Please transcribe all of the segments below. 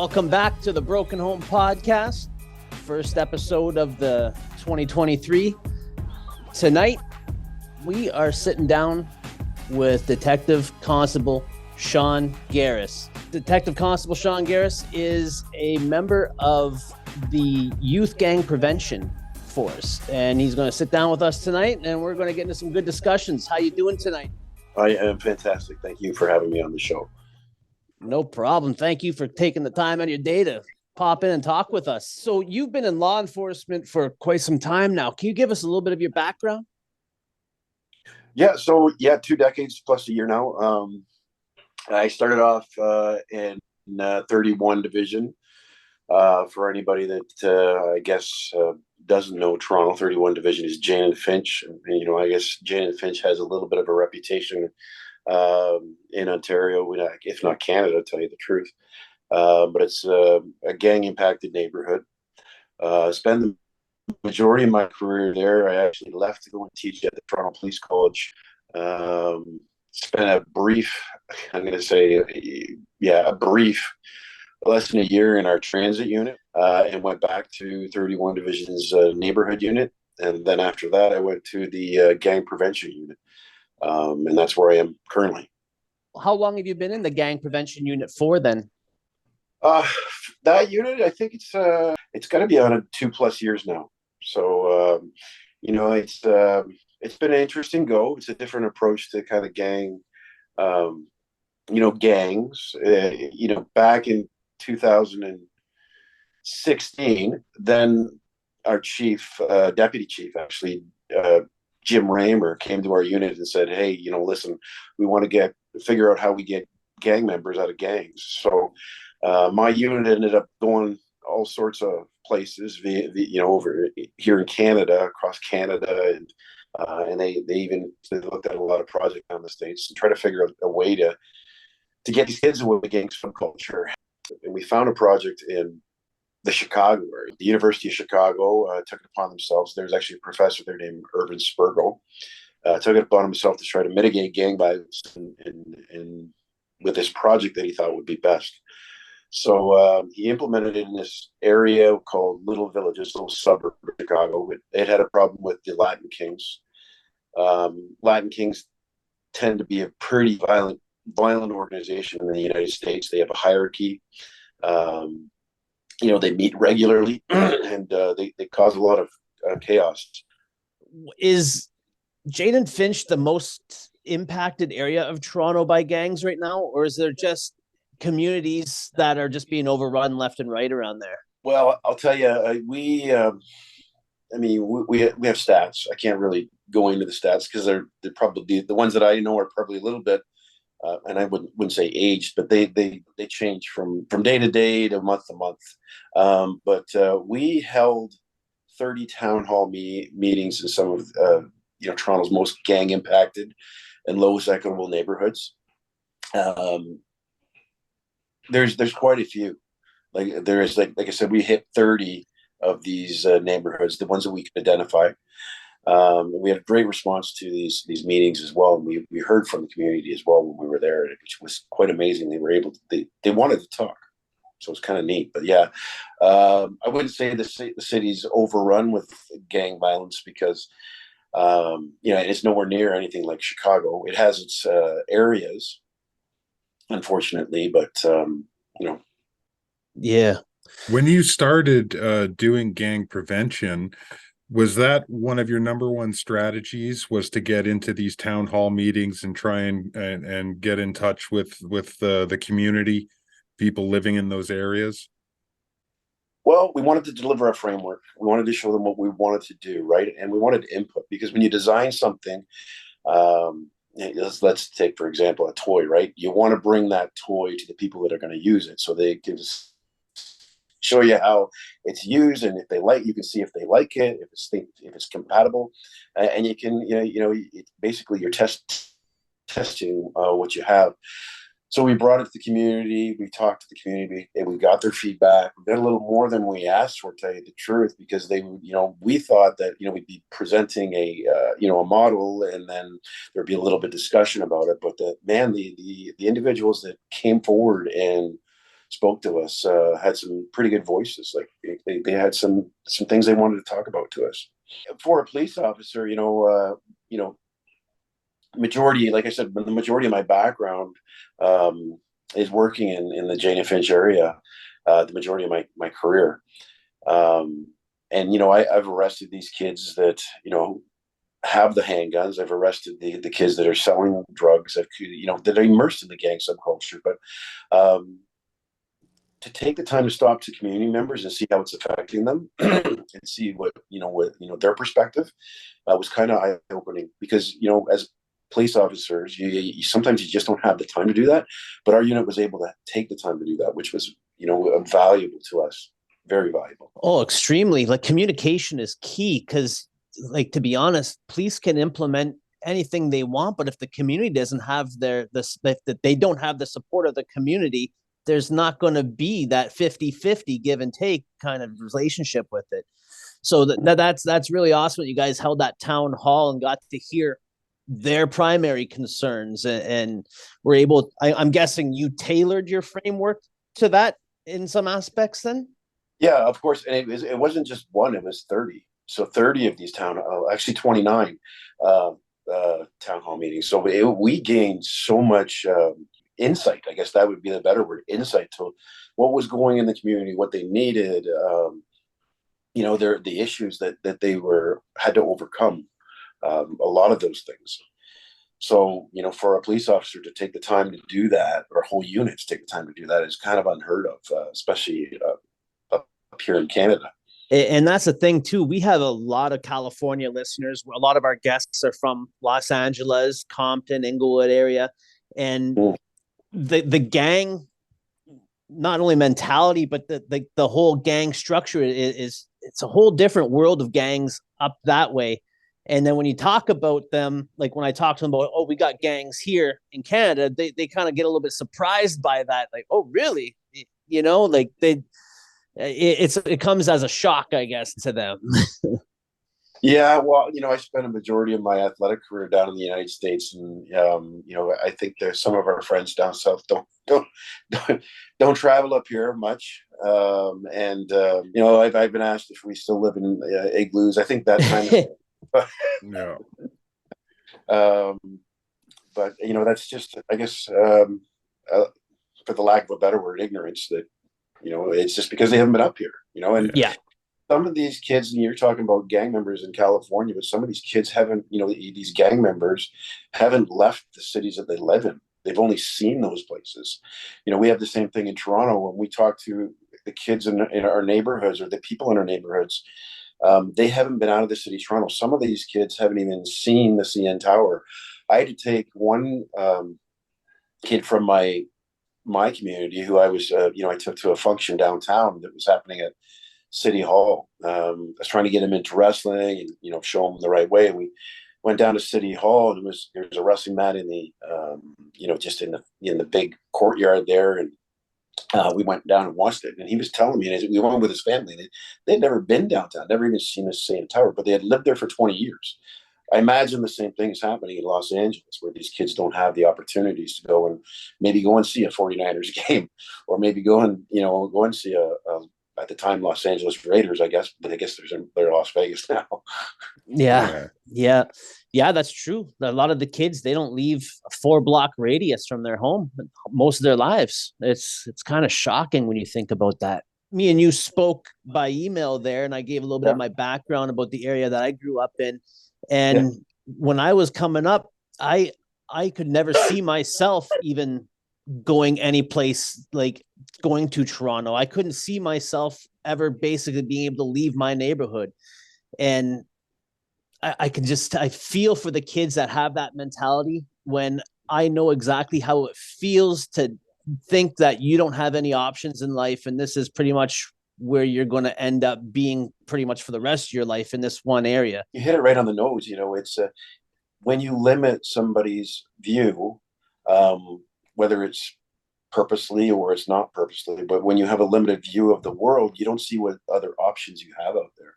Welcome back to the Broken Home Podcast, first episode of the 2023. Tonight, we are sitting down with Detective Constable Shawn Geris. Detective Constable Shawn Geris is a member of the Youth Gang Prevention Force, and he's going to sit down with us tonight, and we're going to get into some good discussions. How you doing tonight? I am fantastic. Thank you for having me on the show. No problem. Thank you for taking the time out of your day to pop in and talk with us. So you've been in law enforcement for quite some time now. Can you give us a little bit of your background? Yeah. 2 decades plus a year now. I started off in 31 Division. For anybody that I guess doesn't know, Toronto 31 Division is Jane and Finch. And, I guess Jane and Finch has a little bit of a reputation in Ontario, if not Canada, to tell you the truth. But it's a gang-impacted neighborhood. Spent the majority of my career there. I actually left to go and teach at the Toronto Police College. Spent a brief, less than a year in our transit unit, and went back to 31 Division's neighborhood unit. And then after that, I went to the gang prevention unit. And that's where I am currently. How long have you been in the gang prevention unit for then? That unit, I think it's got to be on 2+ years now. So, it's been an interesting go. It's a different approach to kind of gang, gangs. Back in 2016, then our deputy chief, actually, Jim Raymer, came to our unit and said, "Hey, listen, we want to figure out how we get gang members out of gangs." So my unit ended up going all sorts of places, over here in Canada, across Canada, and they looked at a lot of projects on the States and try to figure out a way to get these kids away from gang subculture. And we found a project in the Chicago area. The University of Chicago took it upon themselves. There was actually a professor there named Irvin Spergel. Took it upon himself to try to mitigate gang violence and with this project that he thought would be best. So he implemented it in this area called Little Villages, little suburb of Chicago. It had a problem with the Latin Kings. Latin Kings tend to be a pretty violent organization in the United States. They have a hierarchy. They meet regularly, and they cause a lot of chaos. Is Jane and Finch the most impacted area of Toronto by gangs right now, or is there just communities that are just being overrun left and right around there? Well, I'll tell you, we have stats. I can't really go into the stats because they're probably the ones that I know are probably a little bit. And I wouldn't say aged, but they change from day to day to month to month. But we held 30 town hall meetings in some of Toronto's most gang impacted and lowest equitable neighborhoods. There's quite a few. Like there is, like I said, we hit 30 of these neighborhoods, the ones that we could identify. We had a great response to these meetings as well, and we heard from the community as well when we were there, which was quite amazing. They were able to they wanted to talk, so it's kind of neat. But yeah, I wouldn't say the city's overrun with gang violence because it's nowhere near anything like Chicago. It has its areas, unfortunately, but yeah. When you started doing gang prevention, was that one of your number one strategies, was to get into these town hall meetings and try and get in touch with the community, people living in those areas? Well, we wanted to deliver a framework. We wanted to show them what we wanted to do, right? And we wanted input, because when you design something, let's take, for example, a toy, right? You want to bring that toy to the people that are going to use it, so they can show you how it's used, and if they like, you can see if they like it, if it's compatible, and you can, basically you're testing what you have. So we brought it to the community. We talked to the community, and we got their feedback. We got a little more than we asked for, to tell you the truth, because they, we thought that, we'd be presenting a model, and then there'd be a little bit of discussion about it. But the individuals that came forward and spoke to us had some pretty good voices. Like they had some things they wanted to talk about to us. For a police officer, majority, like I said, the majority of my background is working in the Jane and Finch area. The majority of my career, and I've arrested these kids that have the handguns. I've arrested the kids that are selling drugs. That are immersed in the gang subculture. But to take the time to stop to community members and see how it's affecting them, and see what their perspective was kind of eye opening, because as police officers, you sometimes you just don't have the time to do that. But our unit was able to take the time to do that, which was valuable to us, very valuable. Oh, extremely. Like, communication is key, because, like, to be honest, police can implement anything they want, but if the community doesn't have that they don't have the support of the community, there's not going to be that 50-50 give and take kind of relationship with it. So that's really awesome that you guys held that town hall and got to hear their primary concerns, and were able, I'm guessing you tailored your framework to that in some aspects then? Yeah, of course. And it wasn't just one, it was 30. So 30 of these actually 29 town hall meetings. So we gained so much insight. I guess that would be the better word, insight to what was going in the community, what they needed, the issues that they had to overcome, a lot of those things. So, for a police officer to take the time to do that, or whole units take the time to do that, is kind of unheard of, especially up here in Canada. And that's the thing too. We have a lot of California listeners. A lot of our guests are from Los Angeles, Compton, Inglewood area, and the gang, not only mentality, but the whole gang structure is it's a whole different world of gangs up that way. And then when you talk about them, like when I talk to them about, oh, we got gangs here in Canada, they kind of get a little bit surprised by that. Like, oh, really? Like it comes as a shock, I guess, to them. Yeah, well, I spent a majority of my athletic career down in the United States, and I think there's some of our friends down south don't travel up here much. I've been asked if we still live in igloos. I think that kind of. No. But that's just, I guess, for the lack of a better word, ignorance. That it's just because they haven't been up here. And yeah. Some of these kids, and you're talking about gang members in California, but some of these kids haven't, these gang members haven't left the cities that they live in. They've only seen those places. We have the same thing in Toronto. When we talk to the kids in our neighborhoods, or the people in our neighborhoods, they haven't been out of the city of Toronto. Some of these kids haven't even seen the CN Tower. I had to take one kid from my community, who I was, I took to a function downtown that was happening at City Hall. I was trying to get him into wrestling and show him the right way. And we went down to City Hall, and there was a wrestling mat in the just in the big courtyard there, and we went down and watched it. And he was telling me, and we went with his family. They'd never been downtown, never even seen the CN Tower, but they had lived there for 20 years. I imagine the same thing is happening in Los Angeles, where these kids don't have the opportunities to go and maybe go and see a 49ers game, or maybe go and see at the time, Los Angeles Raiders, I guess, but I guess they're Las Vegas now. Yeah, that's true. A lot of the kids, they don't leave a 4-block radius from their home most of their lives. It's kind of shocking when you think about that. Me and you spoke by email there, and I gave a little bit of my background about the area that I grew up in. And when I was coming up, I could never see myself even going any place, like going to Toronto. I couldn't see myself ever basically being able to leave my neighborhood. And I feel for the kids that have that mentality, when I know exactly how it feels to think that you don't have any options in life, and this is pretty much where you're going to end up being pretty much for the rest of your life, in this one area. You hit it right on the nose. It's when you limit somebody's view, whether it's purposely or it's not purposely, but when you have a limited view of the world, you don't see what other options you have out there.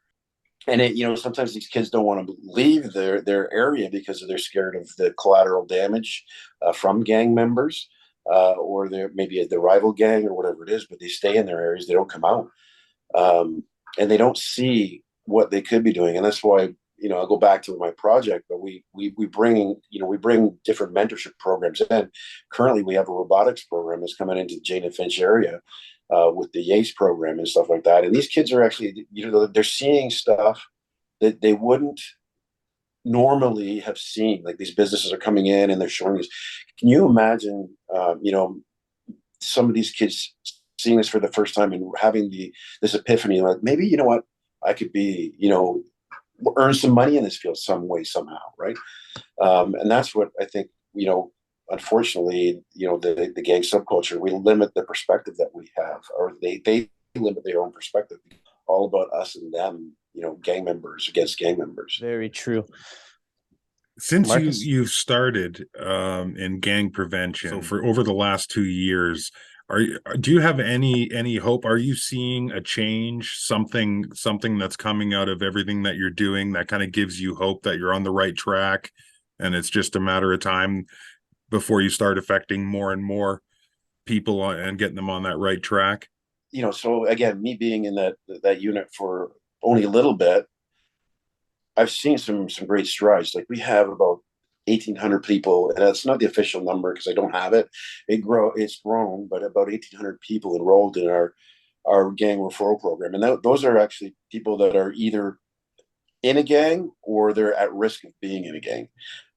And sometimes these kids don't want to leave their area because they're scared of the collateral damage from gang members. or they're maybe the rival gang or whatever it is, but they stay in their areas. They don't come out, and they don't see what they could be doing. And that's why, I'll go back to my project, but we bring different mentorship programs in. Currently, we have a robotics program that's coming into the Jane and Finch area with the YACE program and stuff like that. And these kids are actually, they're seeing stuff that they wouldn't normally have seen. Like, these businesses are coming in and they're showing us. Can you imagine, some of these kids seeing this for the first time and having this epiphany, like, maybe, what, I could be, earn some money in this field some way, somehow, right? And that's what I think, unfortunately, the gang subculture, we limit the perspective that we have, or they limit their own perspective. All about us and them, gang members against gang members. Very true. Since Marcus? you've started in gang prevention, so for over the last 2 years, do you have any hope? Are you seeing a change, something that's coming out of everything that you're doing that kind of gives you hope that you're on the right track, and it's just a matter of time before you start affecting more and more people and getting them on that right track? So again, me being in that unit for only a little bit, I've seen some great strides. Like, we have about 1,800 people, and that's not the official number because I don't have it. It's grown, but about 1,800 people enrolled in our gang referral program, and those are actually people that are either in a gang or they're at risk of being in a gang.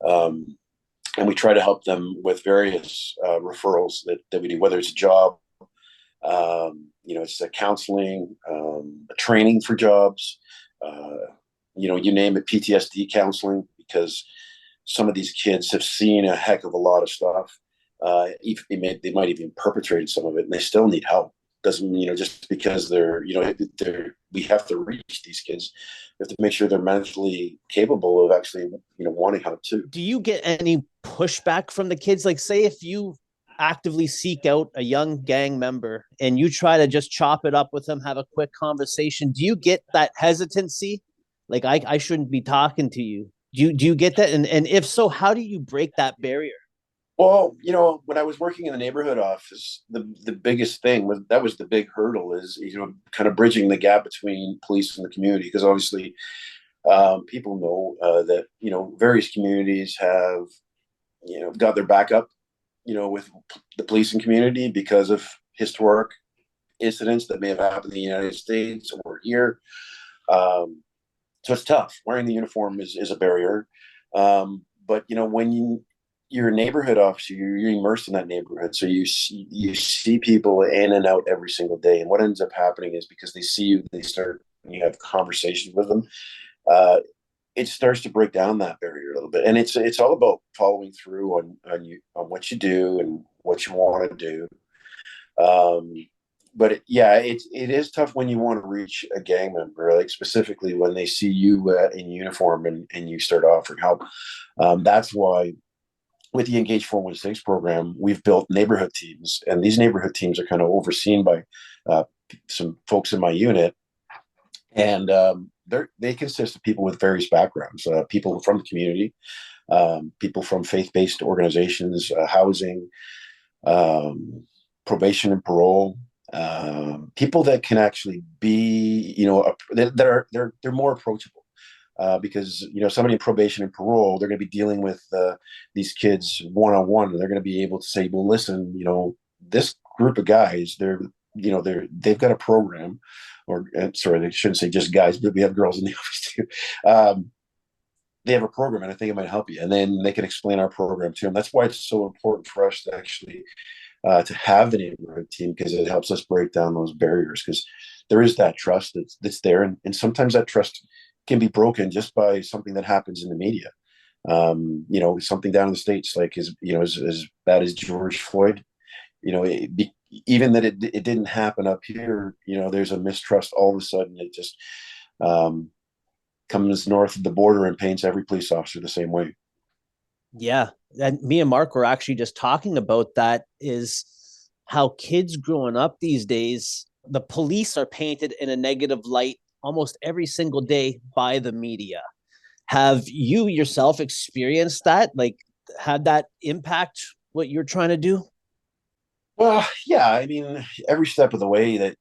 And we try to help them with various referrals that we do, whether it's a job, it's a counseling, a training for jobs, you name it, PTSD counseling, because some of these kids have seen a heck of a lot of stuff. They might even perpetrated some of it, and they still need help. Doesn't just because we have to reach these kids. We have to make sure they're mentally capable of actually wanting help too. Do you get any pushback from the kids? Like, say if you actively seek out a young gang member and you try to just chop it up with them, have a quick conversation, do you get that hesitancy? Like, I shouldn't be talking to you. Do you get that? And if so, how do you break that barrier? Well, when I was working in the neighborhood office, the biggest thing was the big hurdle is, kind of bridging the gap between police and the community. Because obviously, people know that, various communities have, got their backup, with the policing community because of historic incidents that may have happened in the United States or here. So it's tough. Wearing the uniform is a barrier. But, when you're a neighborhood officer, you're immersed in that neighborhood. So you see people in and out every single day. And what ends up happening is, because they see you, you have conversations with them. It starts to break down that barrier a little bit. And it's all about following through on what you do and what you want to do. But it is tough when you want to reach a gang member, like specifically when they see you in uniform and you start offering help. That's why with the Engage 416 program, we've built neighborhood teams, and these neighborhood teams are kind of overseen by some folks in my unit. And they consist of people with various backgrounds, people from the community, people from faith-based organizations, housing, probation and parole, people that can actually be, they're more approachable. Because somebody in probation and parole, they're going to be dealing with these kids one-on-one, and they're going to be able to say, well, listen, this group of guys, they've got a program, or sorry, they shouldn't say just guys, but we have girls in the office too. They have a program, and I think it might help you. And then they can explain our program to them. That's why it's so important for us to actually to have the neighborhood team, because it helps us break down those barriers, because there is that trust that's there. And sometimes that trust can be broken just by something that happens in the media. Something down in the States, like as bad as George Floyd, even that it didn't happen up here, there's a mistrust. All of a sudden it just comes north of the border and paints every police officer the same way. Yeah. And me and Mark were actually just talking about that, is how kids growing up these days, the police are painted in a negative light almost every single day by the media. Have you yourself experienced that? Like, had that impact what you're trying to do? Well, yeah, I mean, every step of the way that,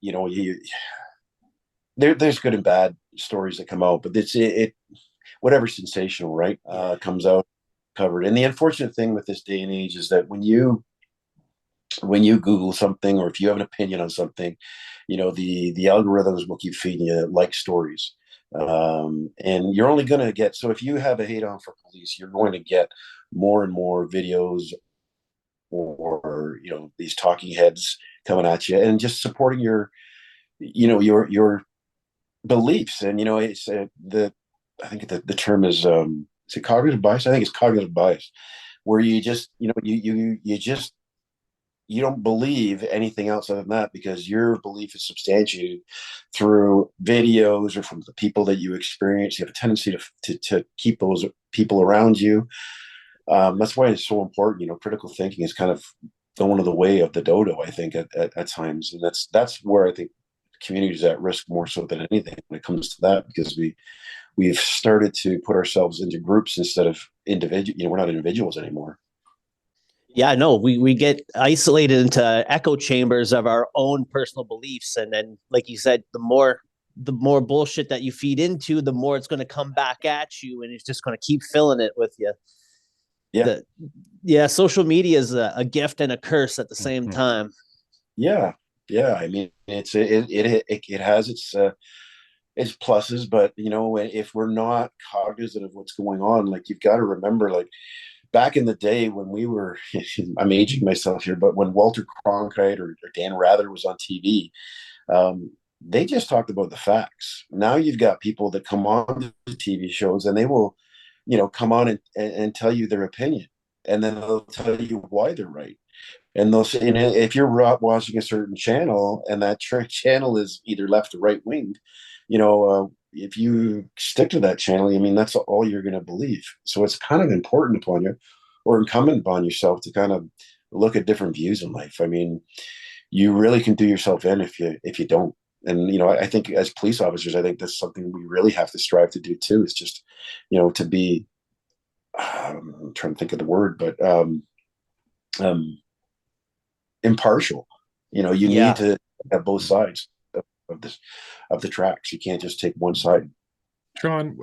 there's good and bad stories that come out, but it whatever sensational, right, comes out covered. And the unfortunate thing with this day and age is that when you Google something, or if you have an opinion on something, the algorithms will keep feeding you like stories. And you're only going to get, so if you have a hate on for police, you're going to get more and more videos, or these talking heads coming at you and just supporting your beliefs. And it's the I think the term is it cognitive bias? I think it's cognitive bias, where you just you just you don't believe anything else other than that, because your belief is substantiated through videos or from the people that you experience. You have a tendency to keep those people around you. That's why it's so important. Critical thinking is kind of going to the way of the dodo, I think, at times. And that's where I think the community is at risk more so than anything when it comes to that, because we've started to put ourselves into groups instead of individual. We're not individuals anymore. Yeah, no, we get isolated into echo chambers of our own personal beliefs. And then, like you said, the more bullshit that you feed into, the more it's going to come back at you, and it's just going to keep filling it with you. Yeah. Yeah, social media is a gift and a curse at the same Mhm. time. Yeah. Yeah. I mean, it has its pluses, but if we're not cognizant of what's going on, like, you've got to remember, like, back in the day when we were, I'm aging myself here, but when Walter Cronkite or Dan Rather was on TV, they just talked about the facts. Now you've got people that come on to TV shows, and they will, come on and tell you their opinion, and then they'll tell you why they're right. And they'll say, if you're watching a certain channel and that channel is either left or right wing, if you stick to that channel, I mean, that's all you're going to believe. So it's kind of important upon you, or incumbent upon yourself, to kind of look at different views in life. I mean, you really can do yourself in if you don't. And I think as police officers, I think that's something we really have to strive to do too. Is just to be, I'm trying to think of the word, but um, impartial. You need Yeah. to have both sides of this of the tracks. You can't just take one side. Shawn,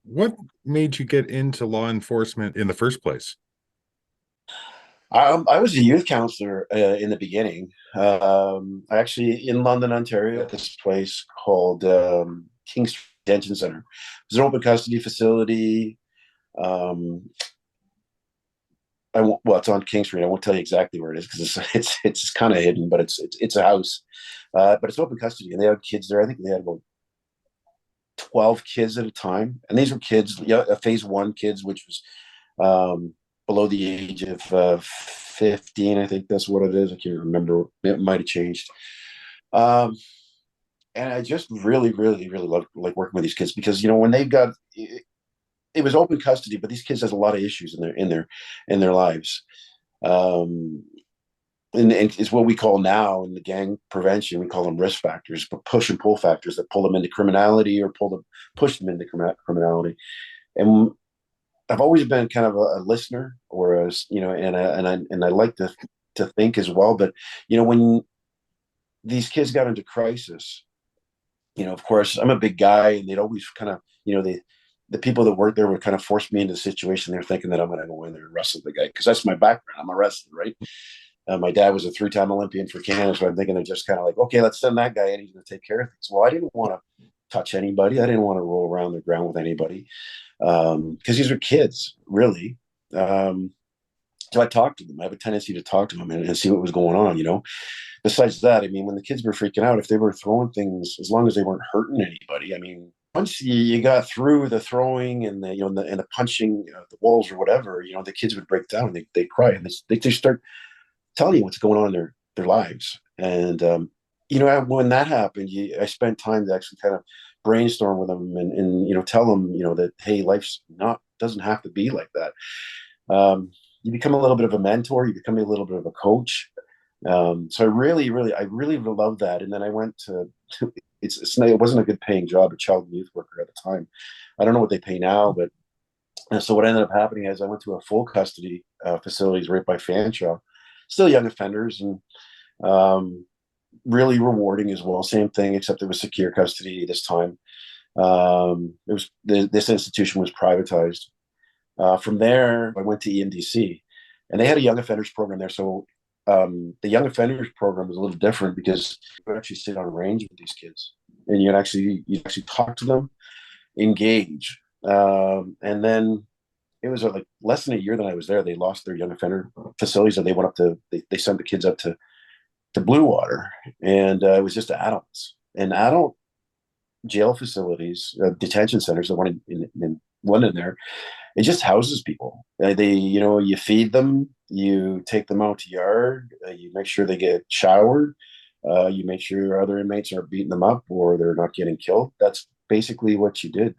what made you get into law enforcement in the first place? I was a youth counselor in the beginning. I actually, in London, Ontario, at this place called King Street Detention Center. It was an open custody facility. Um, well, it's on King Street. I won't tell you exactly where it is, because it's kind of hidden, but it's a house. But it's open custody, and they had kids there. I think they had about 12 kids at a time, and these were kids, phase one kids, which was below the age of 15. I think that's what it is. I can't remember. It might have changed. Um, and I just really, really, really loved like working with these kids, because when they got it was open custody, but these kids has a lot of issues in their lives. Um, and it's what we call now in the gang prevention, we call them risk factors, but push and pull factors that pull them into criminality, or push them into criminality. And I've always been kind of a listener, or and I like to think as well. But when these kids got into crisis, of course, I'm a big guy, and they'd always kind of, the people that work there would kind of force me into the situation. They're thinking that I'm going to go in there and wrestle the guy, because that's my background. I'm a wrestler, right? My dad was a 3-time Olympian for Canada, so I'm thinking they're just kind of like, okay, let's send that guy in. He's going to take care of things. Well, I didn't want to touch anybody. I didn't want to roll around the ground with anybody, because these are kids, really. So I talked to them. I have a tendency to talk to them and see what was going on. Besides that, I mean, when the kids were freaking out, if they were throwing things, as long as they weren't hurting anybody, I mean, once you got through the throwing and the punching the walls or whatever, the kids would break down. They cry, and they start telling you what's going on in their lives. And when that happened, I spent time to actually kind of brainstorm with them, and tell them that, hey, life's not doesn't have to be like that. You become a little bit of a mentor. You become a little bit of a coach. So I really love that. And then I went to it wasn't a good paying job, a child and youth worker at the time. I don't know what they pay now, but so what ended up happening is I went to a full custody facilities right by Fanshawe, still young offenders, and Really rewarding as well. Same thing, except it was secure custody this time. This institution was privatized. From there, I went to ENDC, and they had a young offenders program there. So the young offenders program was a little different because you could actually sit on a range with these kids, and you actually talk to them, engage, and then it was like less than a year that I was there. They lost their young offender facilities, and they went up to they sent the kids up to Blue Water, and it was just adults and adult jail facilities, detention centers. The one in London there, it just houses people. You feed them, you take them out to yard, you make sure they get showered, you make sure other inmates aren't beating them up or they're not getting killed. That's basically what you did.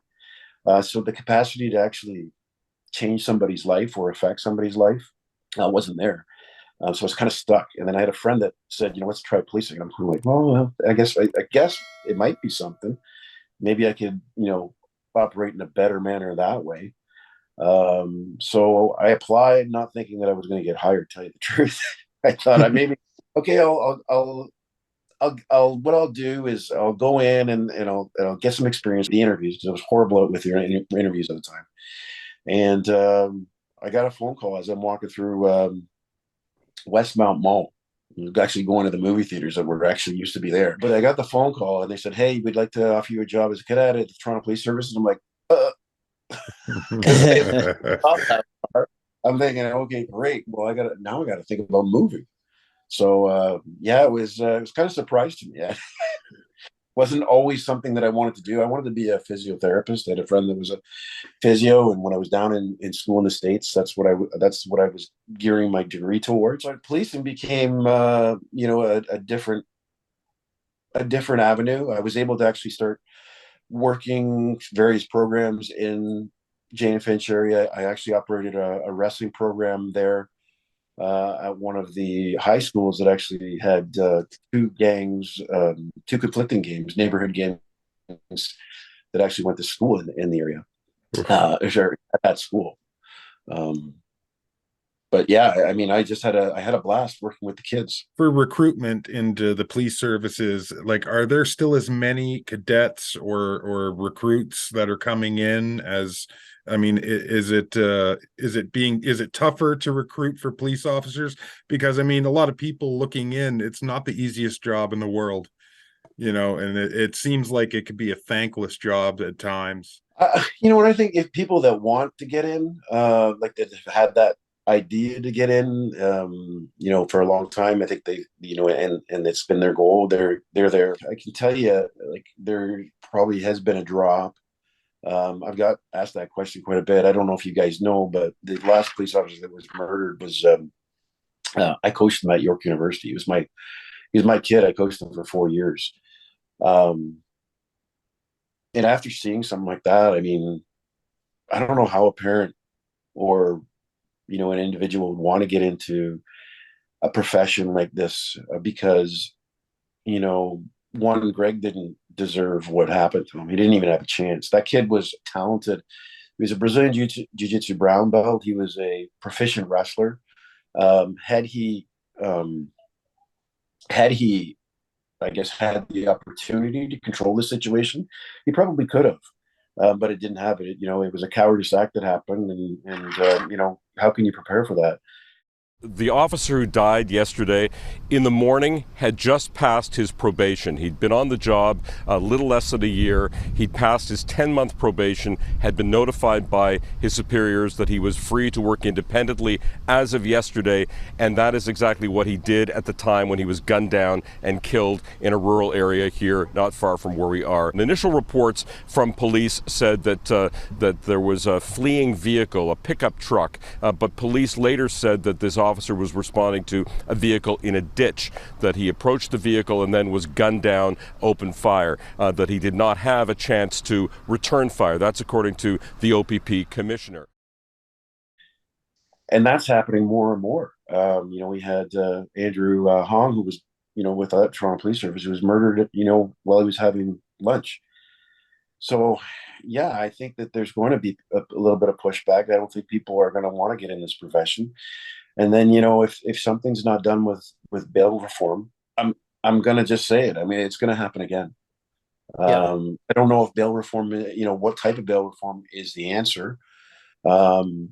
So the capacity to actually change somebody's life or affect somebody's life wasn't there. So I was kind of stuck. And then I had a friend that said, let's try policing. I'm like, well, I guess it might be something. Maybe I could, operate in a better manner that way. So I applied, not thinking that I was going to get hired. To tell you the truth, I thought I maybe okay. What I'll do is I'll go in and I'll get some experience with the interviews because it was horrible with your interviews at the time. And I got a phone call as I'm walking through Westmount Mall. I was actually going to the movie theaters that were actually used to be there. But I got the phone call and they said, "Hey, we'd like to offer you a job as a cadet at the Toronto Police Service." And I'm like, I'm thinking, okay, great. Well, I got to think about moving. So it was kind of a surprise to me. It wasn't always something that I wanted to do. I wanted to be a physiotherapist. I had a friend that was a physio, and when I was down in school in the States, that's what I was gearing my degree towards. So policing became a different avenue. I was able to actually start working various programs in Jane and Finch area. I actually operated a wrestling program there at one of the high schools that actually had two conflicting games, neighborhood games that actually went to school in the area at that school. But yeah, I mean, I had a blast working with the kids. For recruitment into the police services, like, are there still as many cadets or recruits that are coming in as, I mean, is it tougher to recruit for police officers? Because I mean, a lot of people looking in, it's not the easiest job in the world, and it seems like it could be a thankless job at times. What I think, if people that want to get in, like that have had that idea to get in, for a long time, I think they, and it's been their goal. They're there. I can tell you, like, there probably has been a drop. I've got asked that question quite a bit. I don't know if you guys know, but the last police officer that was murdered was I coached him at York University. He was my kid. I coached him for 4 years. And after seeing something like that, I mean, I don't know how a parent or an individual would want to get into a profession like this because one, Greg didn't deserve what happened to him. He didn't even have a chance. That kid was talented. He was a Brazilian jiu-jitsu brown belt. He was a proficient wrestler. Had he I guess had the opportunity to control the situation, he probably could have, but it didn't happen. It was a cowardice act that happened, and how can you prepare for that? The officer who died yesterday in the morning had just passed his probation. He'd been on the job a little less than a year. He'd passed his 10-month probation, had been notified by his superiors that he was free to work independently as of yesterday, and that is exactly what he did at the time when he was gunned down and killed in a rural area here not far from where we are. The initial reports from police said that there was a fleeing vehicle, a pickup truck, but police later said that this officer was responding to a vehicle in a ditch, that he approached the vehicle and then was gunned down, opened fire, that he did not have a chance to return fire. That's according to the OPP commissioner. And that's happening more and more. We had Andrew Hong, who was, with the Toronto Police Service, who was murdered, while he was having lunch. So, yeah, I think that there's going to be a little bit of pushback. I don't think people are going to want to get in this profession. And then, if something's not done with bail reform, I'm gonna just say it. I mean, it's gonna happen again. Yeah. I don't know if bail reform, what type of bail reform is the answer. Um,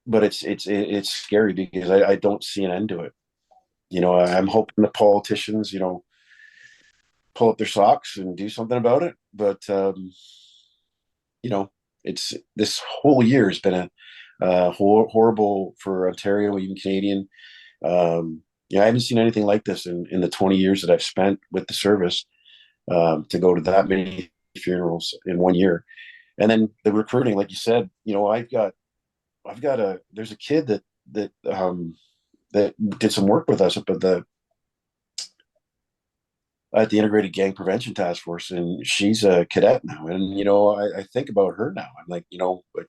but it's scary because I don't see an end to it. I'm hoping the politicians, pull up their socks and do something about it. But you know, it's this whole year has been horrible for Ontario, even Canadian. I haven't seen anything like this in the 20 years that I've spent with the service, to go to that many funerals in 1 year. And then the recruiting, like you said, there's a kid that did some work with us up at the Integrated Gang Prevention Task Force, and she's a cadet now. And I think about her now. I'm like, but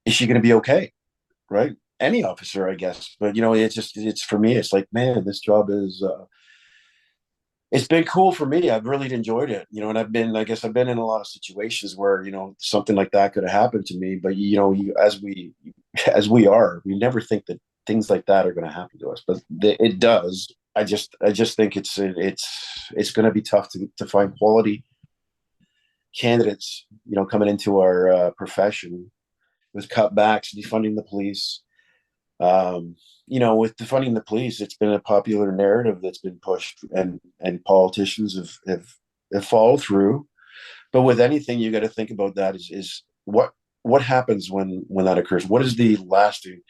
is she going to be okay? Right? Any officer, I guess. But it's for me. It's like, man, this job is. It's been cool for me. I've really enjoyed it, and I guess I've been in a lot of situations where, something like that could have happened to me. But, as we are, we never think that things like that are going to happen to us, but it does. I just think it's going to be tough to find quality candidates, coming into our profession with cutbacks, defunding the police. With defunding the police, it's been a popular narrative that's been pushed, and politicians have followed through. But with anything, you got to think about that is what happens when that occurs. What is the lasting,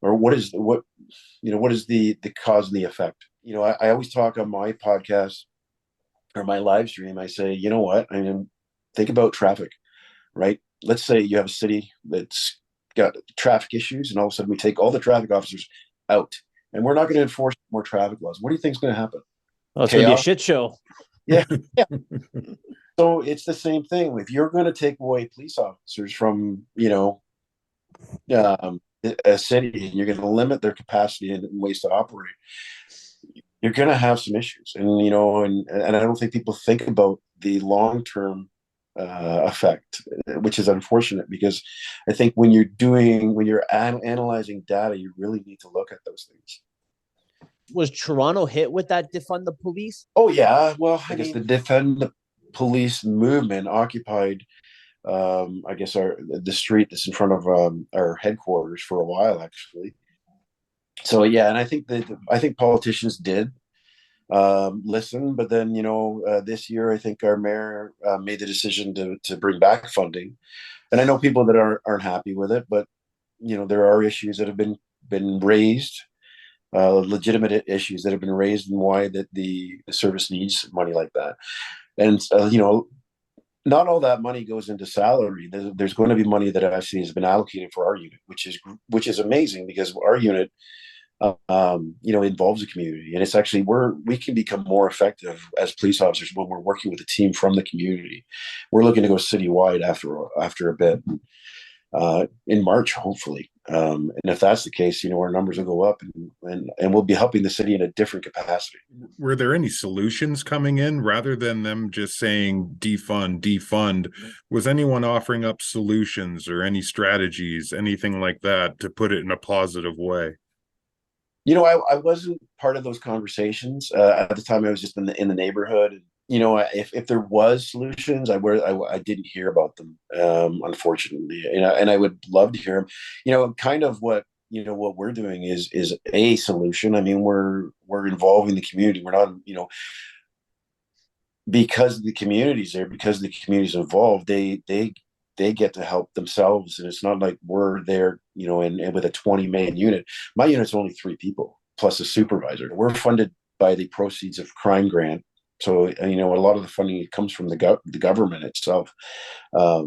or what is the cause and the effect? I always talk on my podcast or my live stream. I say, you know what? I mean, think about traffic, right? Let's say you have a city that's got traffic issues, and all of a sudden we take all the traffic officers out, and we're not going to enforce more traffic laws. What do you think is going to happen? Oh, it's going to be a shit show. Yeah. Yeah. So it's the same thing. If you're going to take away police officers from, a city, and you're going to limit their capacity and ways to operate, you're going to have some issues. And, and I don't think people think about the long-term effect, which is unfortunate, because I think when you're analyzing data, you really need to look at those things. Was Toronto hit with that defund the police? Oh yeah, well, I guess the defund the police movement occupied, I guess the street that's in front of our headquarters for a while, actually. So yeah, and I think politicians did listen, but then this year I think our mayor made the decision to bring back funding, and I know people that aren't happy with it, but there are issues that have been raised, legitimate issues that have been raised, and why that the service needs money like that. And not all that money goes into salary. There's going to be money that actually has been allocated for our unit, which is amazing, because our unit involves the community, and it's actually we can become more effective as police officers when we're working with a team from the community. We're looking to go citywide after a bit, in March, hopefully. And if that's the case, our numbers will go up, and we'll be helping the city in a different capacity. Were there any solutions coming in rather than them just saying defund? Was anyone offering up solutions or any strategies, anything like that, to put it in a positive way? I wasn't part of those conversations at the time. I was just in the neighborhood. And, if there was solutions, I didn't hear about them, unfortunately. And I would love to hear them. Kind of what we're doing is a solution. I mean, we're involving the community. We're not, because the community's there, because the community's involved, they get to help themselves, and it's not like we're there, and with a 20-man unit. My unit's only 3 people plus a supervisor. We're funded by the proceeds of crime grant, so a lot of the funding comes from the government itself. But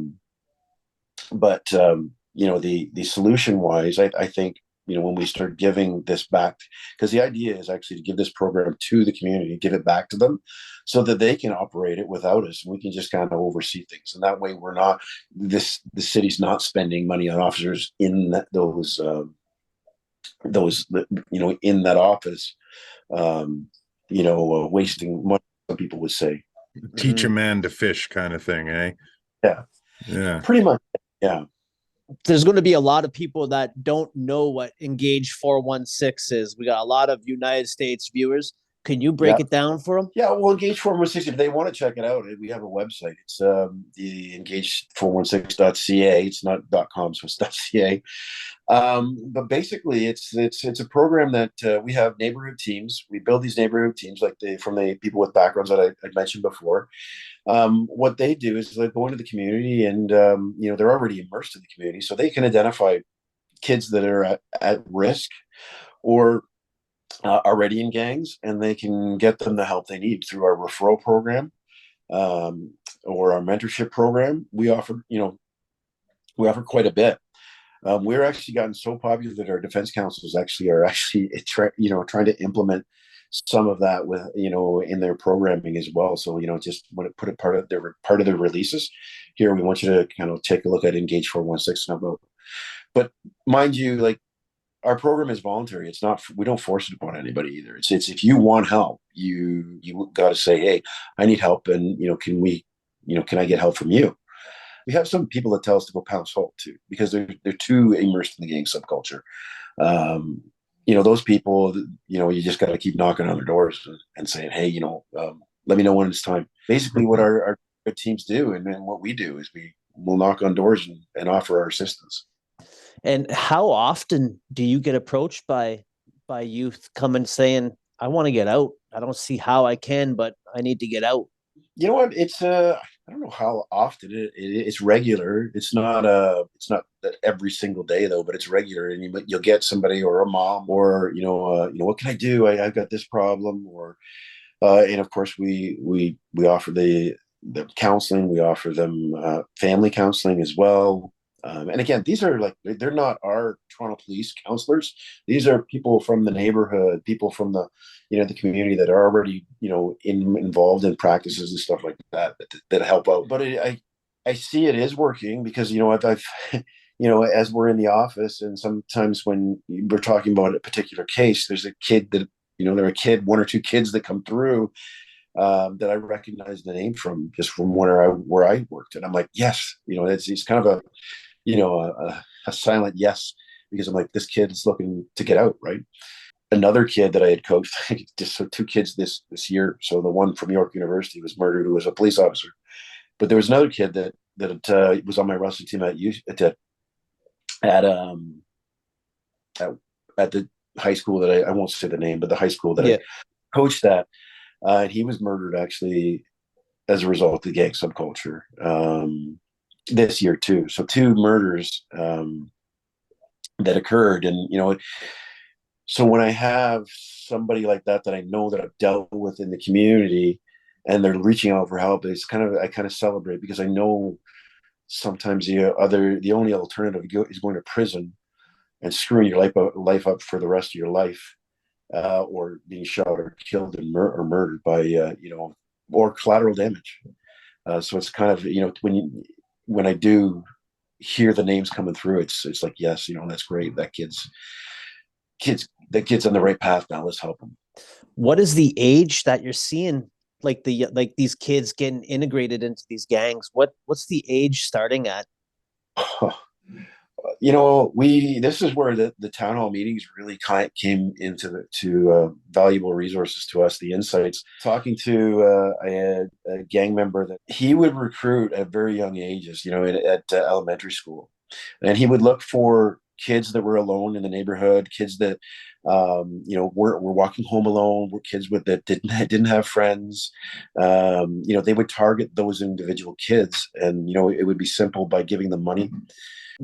the solution wise, I think when we start giving this back, because the idea is actually to give this program to the community, give it back to them, so that they can operate it without us, and we can just kind of oversee things. And that way, the city's not spending money on officers in those in that office, wasting money, some people would say. Teach a man to fish kind of thing, eh? Yeah. Yeah. Pretty much. Yeah. there's going to be a lot of people that don't know what Engage 416 is. We got a lot of United States viewers. Can you break it down for them? Yeah, well, Engage 416, if they want to check it out, we have a website. It's the engage416.ca. It's not .com, so it's .ca. But basically, it's a program that we have neighborhood teams. We build these neighborhood teams from the people with backgrounds that I mentioned before. What they do is they go into the community and, they're already immersed in the community. So they can identify kids that are at risk or already in gangs, and they can get them the help they need through our referral program or our mentorship program. We offer quite a bit. We're actually gotten so popular that our defense councils are trying to implement some of that with in their programming as well. So just want to put it part of their releases. Here, we want you to kind of take a look at Engage 416 and about. But mind you, like, our program is voluntary. It's not, we don't force it upon anybody either. It's if you want help, you got to say, hey, I need help, and can I get help from you? We have some people that tell us to go pound salt too, because they're too immersed in the gang subculture. Those people, you just got to keep knocking on their doors and saying, hey, let me know when it's time. Basically, what our teams do, and then what we do is we'll knock on doors and offer our assistance. And how often do you get approached by youth coming saying, I want to get out. I don't see how I can, but I need to get out? You know what? It's I don't know how often it's regular. It's not every single day though, but it's regular, and you'll get somebody or a mom or what can I do? I've got this problem, or and of course we offer the counseling. We offer them family counseling as well. And again, these are they're not our Toronto police counselors. These are people from the neighborhood, people from the the community that are already involved in practices and stuff like that help out. But I see it is working, because I've as we're in the office, and sometimes when we're talking about a particular case, there's a kid that one or two kids that come through that I recognize the name from, just from where I worked, and I'm like, yes, it's kind of a silent yes, because I'm like, this kid's looking to get out, right? Another kid that I had coached, just so two kids this year. So the one from York University was murdered, who was a police officer, but there was another kid that was on my wrestling team at the high school that I won't say the name, but the high school that I coached at, and he was murdered actually as a result of the gang subculture. This year too. So two murders that occurred, and so when I have somebody like that I know that I've dealt with in the community, and they're reaching out for help, I kind of celebrate, because I know sometimes the only alternative is going to prison and screwing your life up for the rest of your life, or being shot or killed or murdered by or collateral damage. So it's kind of when I do hear the names coming through, it's like, yes, that's great. That kid's on the right path now. Let's help him. What is the age that you're seeing, like these kids getting integrated into these gangs? What's the age starting at? This is where the town hall meetings really came into valuable resources to us, the insights. Talking to a gang member that he would recruit at very young ages, at elementary school, and he would look for kids that were alone in the neighborhood, kids that were walking home alone, were kids that didn't have friends. They would target those individual kids, and it would be simple by giving them money.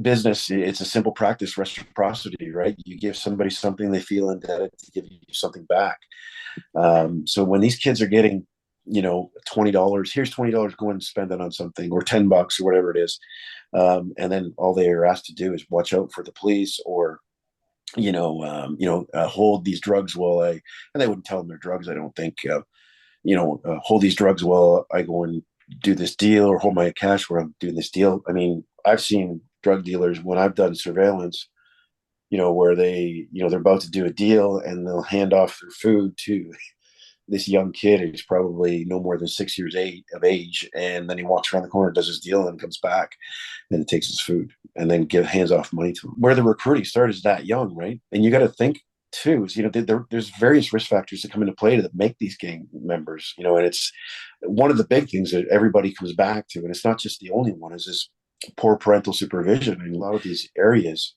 Business, it's a simple practice, reciprocity, right? You give somebody something, they feel indebted to give you something back. So when these kids are getting $20, here's $20, go and spend it on something, or $10 or whatever it is, and then all they are asked to do is watch out for the police, or hold these drugs and they wouldn't tell them they're drugs, I don't think. Hold these drugs while I go and do this deal, or hold my cash where I'm doing this deal. I mean, I've seen drug dealers, when I've done surveillance, where they're about to do a deal, and they'll hand off their food to this young kid who's probably no more than 6 years of age, and then he walks around the corner, does his deal, and comes back and takes his food, and then hands off money to him. Where the recruiting started is that young, right? And you got to think too is, there's various risk factors that come into play that make these gang members, and it's one of the big things that everybody comes back to, and it's not just the only one, is this poor parental supervision in a lot of these areas,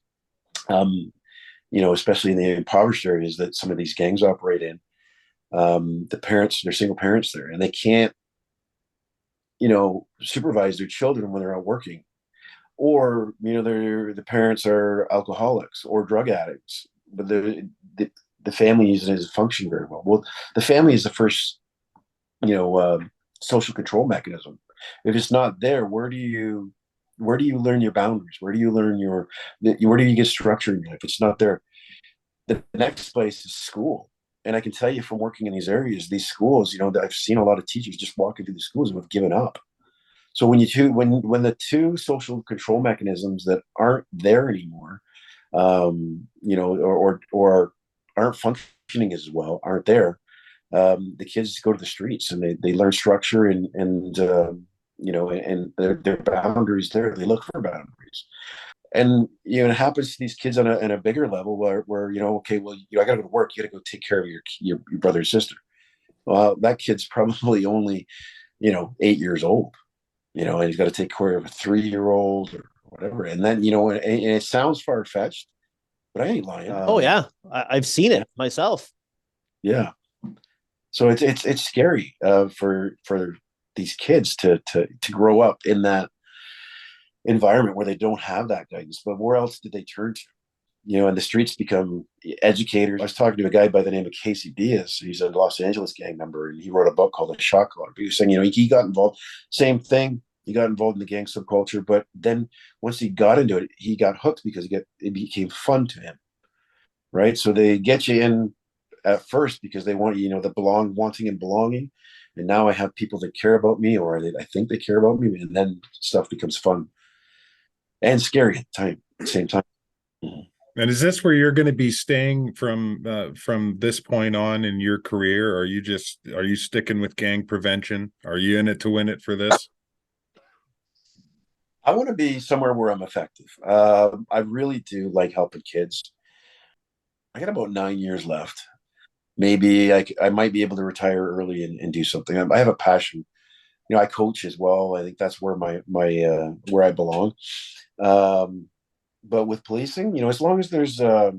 especially in the impoverished areas that some of these gangs operate in. The parents, they're single parents there, and they can't, supervise their children when they're out working, or the parents are alcoholics or drug addicts, but the family isn't functioning very well. Well, the family is the first, social control mechanism. If it's not there, where do you learn your boundaries? Where do you learn where do you get structure in your life? It's not there. The next place is school. And I can tell you from working in these areas, these schools, I've seen a lot of teachers just walking through the schools who have given up. So when the two social control mechanisms that aren't there anymore, or aren't functioning as well, aren't there, the kids go to the streets and they learn structure and their boundaries there. They look for boundaries. And it happens to these kids on a bigger level where okay, well, I got to go to work. You got to go take care of your brother or sister. Well, that kid's probably only 8 years old, and he's got to take care of a 3-year-old or whatever. And then and it sounds far fetched, but I ain't lying. Oh yeah, I've seen it myself. Yeah, so it's scary for these kids to grow up in that environment where they don't have that guidance. But where else did they turn to? And the streets become educators. I was talking to a guy by the name of Casey Diaz. He's a Los Angeles gang member, and he wrote a book called The Shot Clock. He was saying, he got involved, same thing. He got involved in the gang subculture, but then once he got into it, he got hooked because it became fun to him, right? So they get you in at first because they want the wanting and belonging, and now I have people that care about me, or I think they care about me, and then stuff becomes fun and scary at the same time. And is this where you're going to be staying from this point on in your career? Are you sticking with gang prevention? Are you in it to win it for this? I want to be somewhere where I'm effective. I really do like helping kids. I got about 9 years left. Maybe I might be able to retire early and do something. I have a passion. I coach as well. I think that's where my where I belong. But with policing, as long as there's the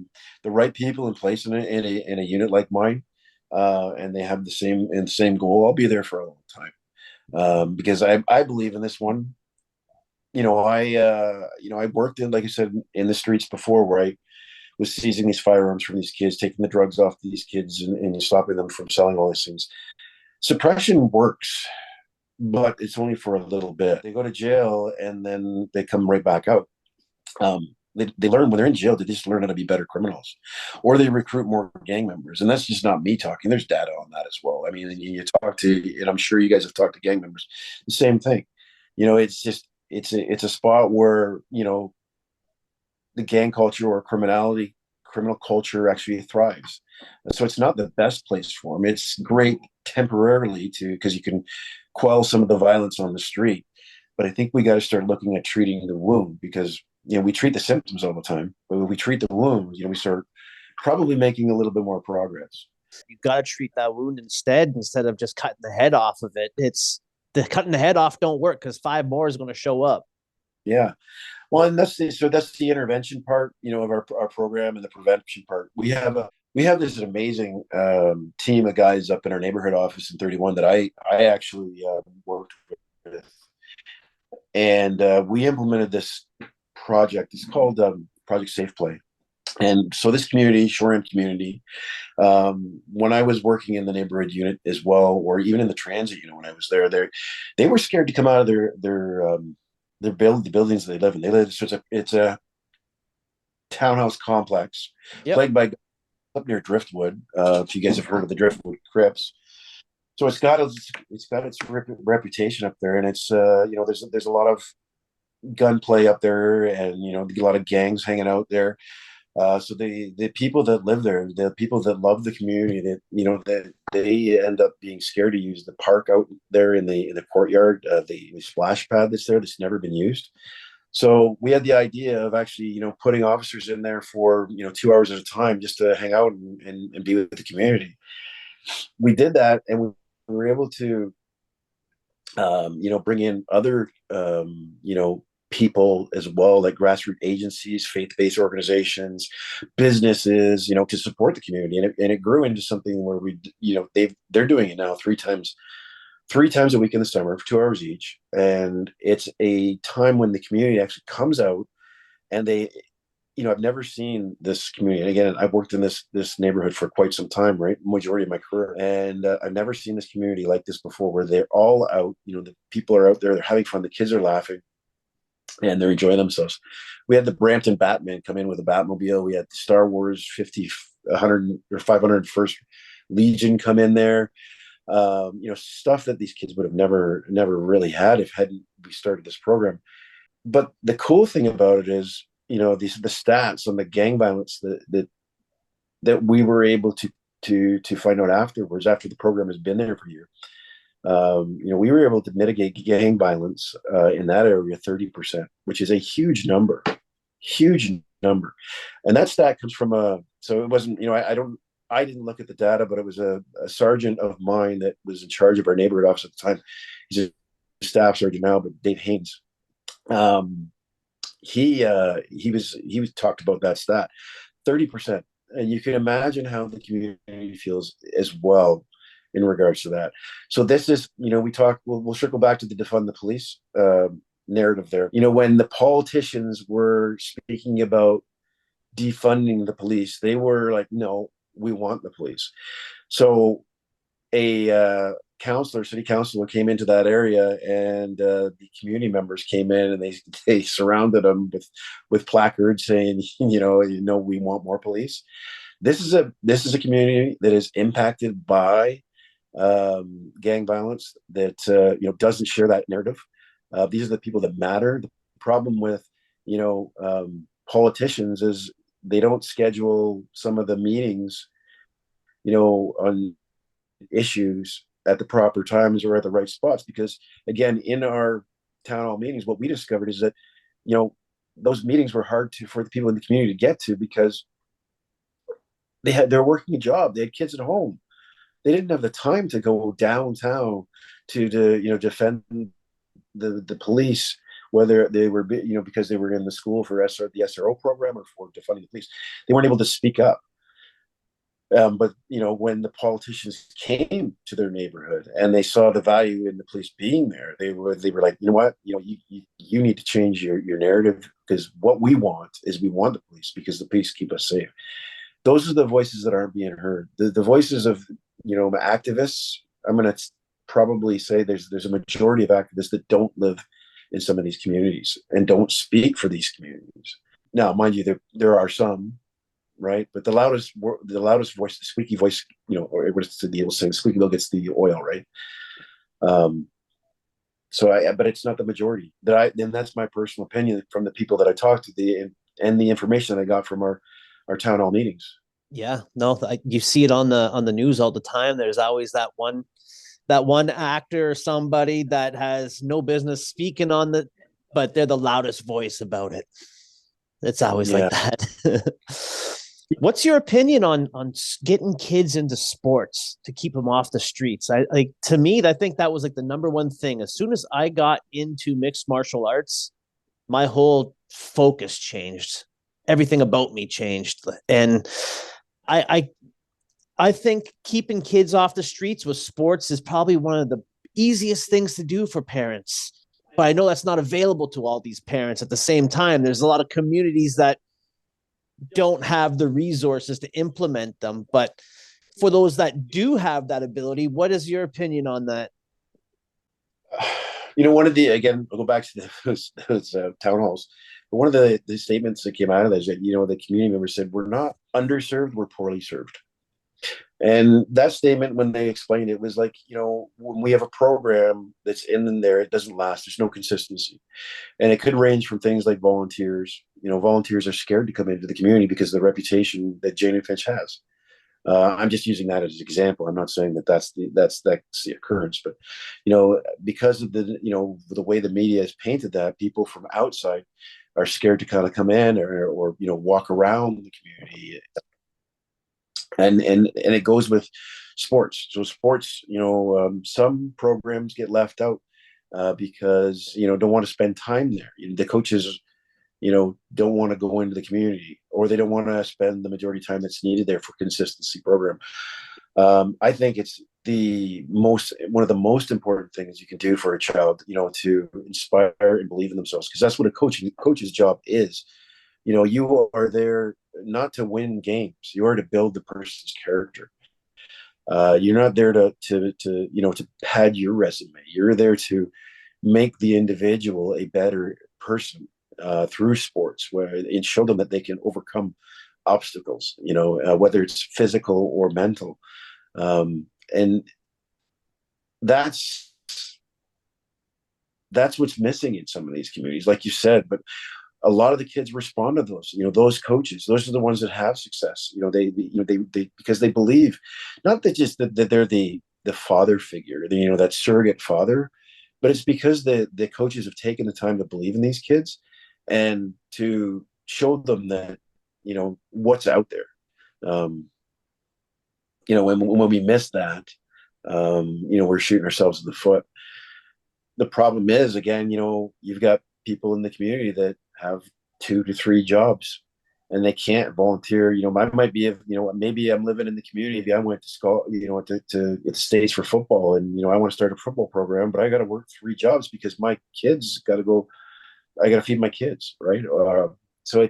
right people in place in a unit like mine, and they have the same goal, I'll be there for a long time. Because I believe in this one. I worked in, like I said, in the streets before, where I was seizing these firearms from these kids, taking the drugs off these kids, and stopping them from selling all these things. Suppression works, but it's only for a little bit. They go to jail and then they come right back out. They learn when they're in jail, they just learn how to be better criminals, or they recruit more gang members. And that's just not me talking. There's data on that as well. I mean, you talk to, and I'm sure you guys have talked to gang members, the same thing. It's just, it's a spot where, the gang culture or criminal culture actually thrives. So it's not the best place for them. It's great temporarily because you can quell some of the violence on the street. But I think we got to start looking at treating the wound, because we treat the symptoms all the time, but when we treat the wound, we start probably making a little bit more progress. You got to treat that wound instead of just cutting the head off of it. It's the cutting the head off don't work, because 5 more is going to show up. Yeah. Well, and that's the intervention part, of our program, and the prevention part. We have this amazing team of guys up in our neighborhood office in 31 that I actually worked with, and we implemented this project. It's called Project Safe Play. And so this community, Shore community, when I was working in the neighborhood unit as well, or even in the transit unit when I was there, they were scared to come out of the buildings they live in. So it's a townhouse complex, plagued by up near Driftwood. If you guys have heard of the Driftwood Crips. So it's got its reputation up there, and it's there's a lot of gunplay up there, and a lot of gangs hanging out there. So the people that live there, the people that love the community, that that they end up being scared to use the park out there in the courtyard, the splash pad that's there that's never been used. So we had the idea of actually, putting officers in there for 2 hours at a time just to hang out and be with the community. We did that, and we were able to, bring in other, people as well, like grassroots agencies, faith-based organizations, businesses, to support the community, and it grew into something where they're doing it now three times a week in the summer for 2 hours each, and it's a time when the community actually comes out, and they, I've never seen this community. And again, I've worked in this neighborhood for quite some time, right? Majority of my career. And I've never seen this community like this before, where they're all out, the people are out there, they're having fun, the kids are laughing, and they're enjoying themselves. We had the Brampton Batman come in with a Batmobile. We had the Star Wars 50, 100 or 501st Legion come in there. Stuff that these kids would have never really had if hadn't we started this program. But the cool thing about it is, the stats on the gang violence that we were able to find out afterwards, after the program has been there for a year. We were able to mitigate gang violence in that area 30%, which is a huge number, and that stat comes from so it wasn't, I didn't look at the data, but it was a sergeant of mine that was in charge of our neighborhood office at the time. He's a staff sergeant now, but Dave Haynes. He was talked about that stat, 30%, and you can imagine how the community feels as well in regards to that. So this is, we'll circle back to the defund the police narrative there. When the politicians were speaking about defunding the police, they were like, no, we want the police. So a city councilor came into that area, and the community members came in, and they surrounded them with placards saying, we want more police. This is a community that is impacted by gang violence, that doesn't share that narrative. These are the people that matter. The problem with politicians is they don't schedule some of the meetings on issues at the proper times or at the right spots, because again, in our town hall meetings, what we discovered is that those meetings were hard for the people in the community to get to, because they're working a job, they had kids at home, they didn't have the time to go downtown to defend the police, whether they were because they were in the school for the SRO program or for defunding the police. They weren't able to speak up. But when the politicians came to their neighborhood and they saw the value in the police being there, they were like, you know what, you need to change your narrative, because what we want is, we want the police because the police keep us safe. Those are the voices that aren't being heard. The voices of activists. I'm going to probably say there's a majority of activists that don't live in some of these communities and don't speak for these communities. Now, mind you, there are some. Right, but the loudest voice, the squeaky voice, or what's the deal saying? Squeaky wheel gets the oil, right? But it's not the majority. And that's my personal opinion from the people that I talked to, and the information that I got from our town hall meetings. Yeah, no, you see it on the news all the time. There's always that one actor or somebody that has no business speaking but they're the loudest voice about it. It's always like that. What's your opinion on getting kids into sports to keep them off the streets? To me, I think that was like the number one thing. As soon as I got into mixed martial arts, my whole focus changed. Everything about me changed. And I think keeping kids off the streets with sports is probably one of the easiest things to do for parents. But I know that's not available to all these parents. At the same time, there's a lot of communities that don't have the resources to implement them. But for those that do have that ability, what is your opinion on that? Again, I'll go back to those town halls. But one of the statements that came out of that is that, the community members said, we're not underserved, we're poorly served. And that statement, when they explained it, was like, when we have a program that's in there, it doesn't last. There's no consistency. And it could range from things like volunteers, volunteers are scared to come into the community because of the reputation that Jane and Finch has. I'm just using that as an example. I'm not saying that that's the occurrence, but because of the way the media has painted that, people from outside are scared to kind of come in or walk around the community, and it goes with sports. So sports, some programs get left out because don't want to spend time there. The coaches don't want to go into the community, or they don't want to spend the majority of time that's needed there for consistency program. I think it's one of the most important things you can do for a child, to inspire and believe in themselves, because that's what a coach's job is. You are there not to win games. You are to build the person's character. You're not there to pad your resume. You're there to make the individual a better person through sports, and show them that they can overcome obstacles, whether it's physical or mental. And that's what's missing in some of these communities, like you said. But a lot of the kids respond to those coaches. Those are the ones that have success. They because they believe, not that they're the father figure, that surrogate father, but it's because the coaches have taken the time to believe in these kids and to show them that what's out there. When we miss that, we're shooting ourselves in the foot. The problem is, again, you've got people in the community that have 2 to 3 jobs, and they can't volunteer. I might be, maybe I'm living in the community. Maybe I went to school, to the States for football, and I want to start a football program, but I got to work 3 jobs because my kids got to go. I got to feed my kids, right? So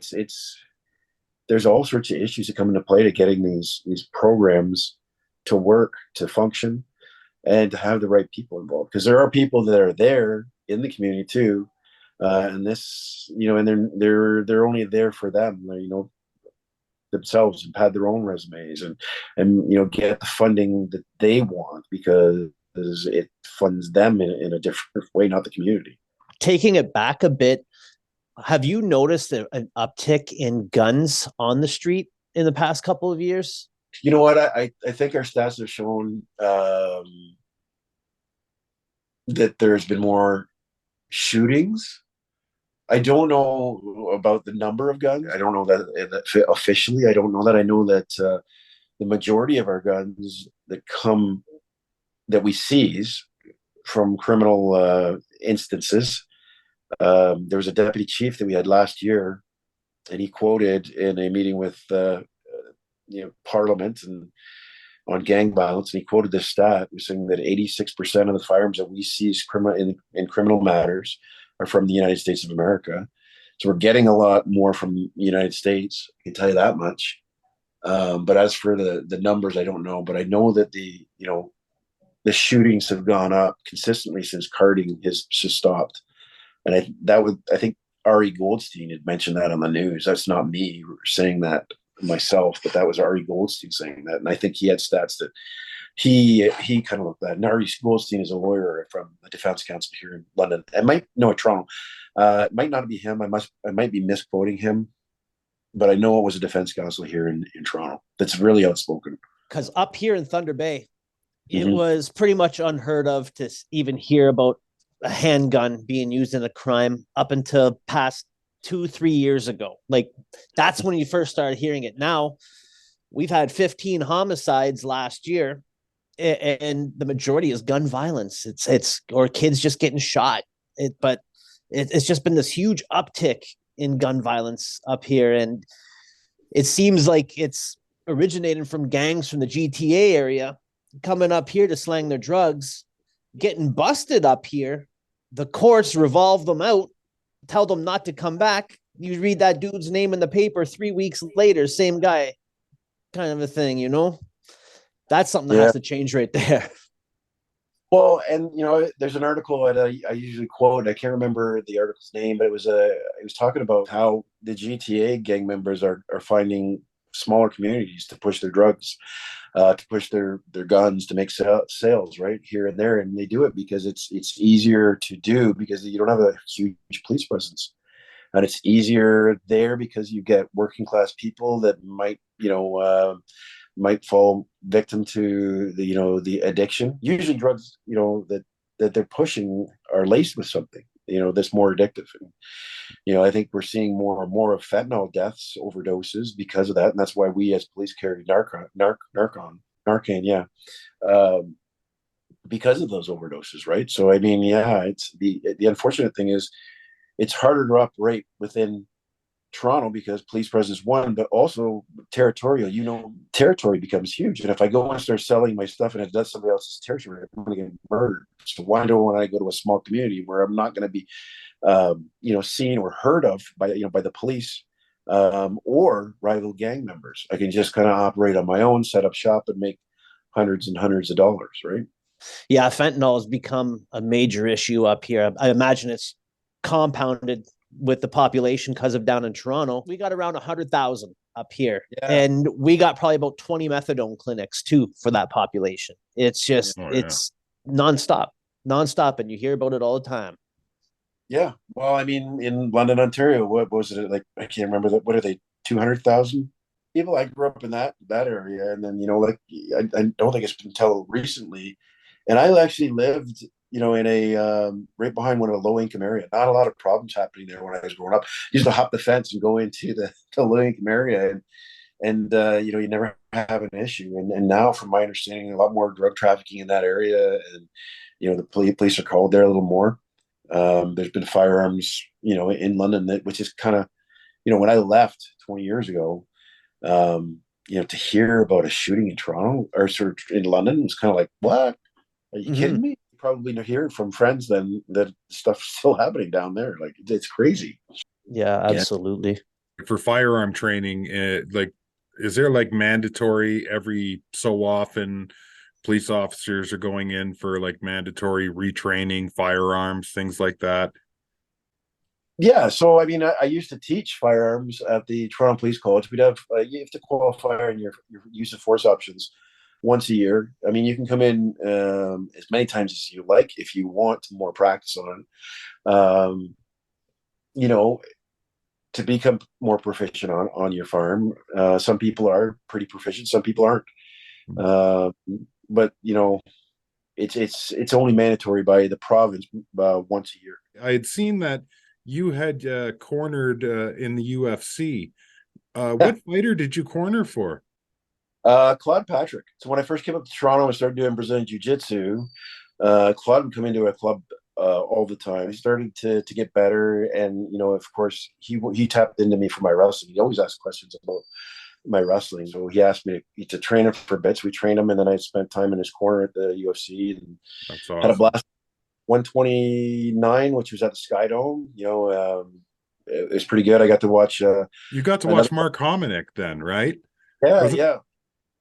there's all sorts of issues that come into play to getting these programs to work, to function, and to have the right people involved. Because there are people that are there in the community too, and this, and they're only there for them, themselves, and pad their own resumes, and get the funding that they want because it funds them in a different way, not the community. Taking it back a bit, have you noticed an uptick in guns on the street in the past couple of years? You know what? I think our stats have shown that there's been more shootings. I don't know about the number of guns. I don't know that officially. I don't know that. I know that the majority of our guns that we seize from criminal instances. There was a deputy chief that we had last year, and he quoted in a meeting with Parliament and on gang violence, and he quoted this stat, saying that 86% of the firearms that we seize in criminal matters are from the United States of America. So we're getting a lot more from the United States, I can tell you that much. But as for the numbers, I don't know. But I know that the shootings have gone up consistently since carding has stopped. And I think Ari Goldstein had mentioned that on the news. That's not me saying that myself, but that was Ari Goldstein saying that. And I think he had stats that he kind of looked at. And Ari Goldstein is a lawyer from the Defense Council here in London. Toronto. It might not be him. I might be misquoting him, but I know it was a defense counsel here in Toronto that's really outspoken. Because up here in Thunder Bay, it was pretty much unheard of to even hear about a handgun being used in a crime up until past 2-3 years ago. Like, that's when you first started hearing it. Now we've had 15 homicides last year, and the majority is gun violence. It's or kids just getting shot. But it's just been this huge uptick in gun violence up here, and it seems like it's originating from gangs from the GTA area coming up here to slang their drugs, getting busted up here. The courts revolve them out, tell them not to come back. You read that dude's name in the paper 3 weeks later, same guy, kind of a thing, That's something that has to change right there. Well, and there's an article that I usually quote. I can't remember the article's name, but it was talking about how the GTA gang members are finding smaller communities to push their drugs, to push their guns, to make sales right here and there, and they do it because it's easier to do because you don't have a huge police presence. and it's easier there because you get working class people that might fall victim to the addiction. Usually drugs, that they're pushing are laced with something, that's more addictive. And, I think we're seeing more and more of fentanyl deaths, overdoses because of that. And that's why we as police carry Narcan, yeah. Because of those overdoses, right? So, I mean, yeah, it's the unfortunate thing is it's harder to operate within Toronto because police presence one, but also territorial. Territory becomes huge, and if I go and start selling my stuff and it does somebody else's territory, I'm going to get murdered. So why don't I go to a small community where I'm not going to be, seen or heard of by the police or rival gang members? I can just kind of operate on my own, set up shop, and make hundreds and hundreds of dollars, right? Yeah, fentanyl has become a major issue up here. I imagine it's compounded with the population because of down in Toronto. We got around 100,000 up here. Yeah. And we got probably about 20 methadone clinics too for that population. It's just, it's nonstop. And you hear about it all the time. Yeah. Well, I mean, in London, Ontario, what was it like? I can't remember that. What are they? 200,000 people. I grew up in that area. And then, I don't think it's been until recently. And I actually lived in a right behind one of a low income area. Not a lot of problems happening there when I was growing up. Used to hop the fence and go into the low income area, and you never have an issue. And now, from my understanding, a lot more drug trafficking in that area, and the police are called there a little more. There's been firearms, in London which is kind of, when I left 20 years ago, to hear about a shooting in Toronto or sort of in London was kind of like, what? Are you kidding me? You probably hear from friends then that stuff's still happening down there. Like, it's crazy. Yeah, absolutely. For firearm training, is there like mandatory every so often police officers are going in for like mandatory retraining firearms, things like that? Yeah, so I mean, I used to teach firearms at the Toronto Police College. We'd have you have to qualify in your use of force options once a year. I mean, you can come in as many times as you like if you want more practice on it. To become more proficient on your farm. Some people are pretty proficient, some people aren't. But it's only mandatory by the province once a year. I had seen that you had cornered in the UFC. What fighter did you corner for? Claude Patrick. So when I first came up to Toronto and started doing Brazilian Jiu-Jitsu, Claude would come into a club all the time. He started to get better, and of course, he tapped into me for my wrestling. He always asked questions about my wrestling, so he asked me to train him for bits. We trained him, and then I spent time in his corner at the UFC, and that's awesome. Had a blast. 129, which was at the Sky Dome. It was pretty good. I got to watch. You got to watch Mark Hominick then, right? Yeah.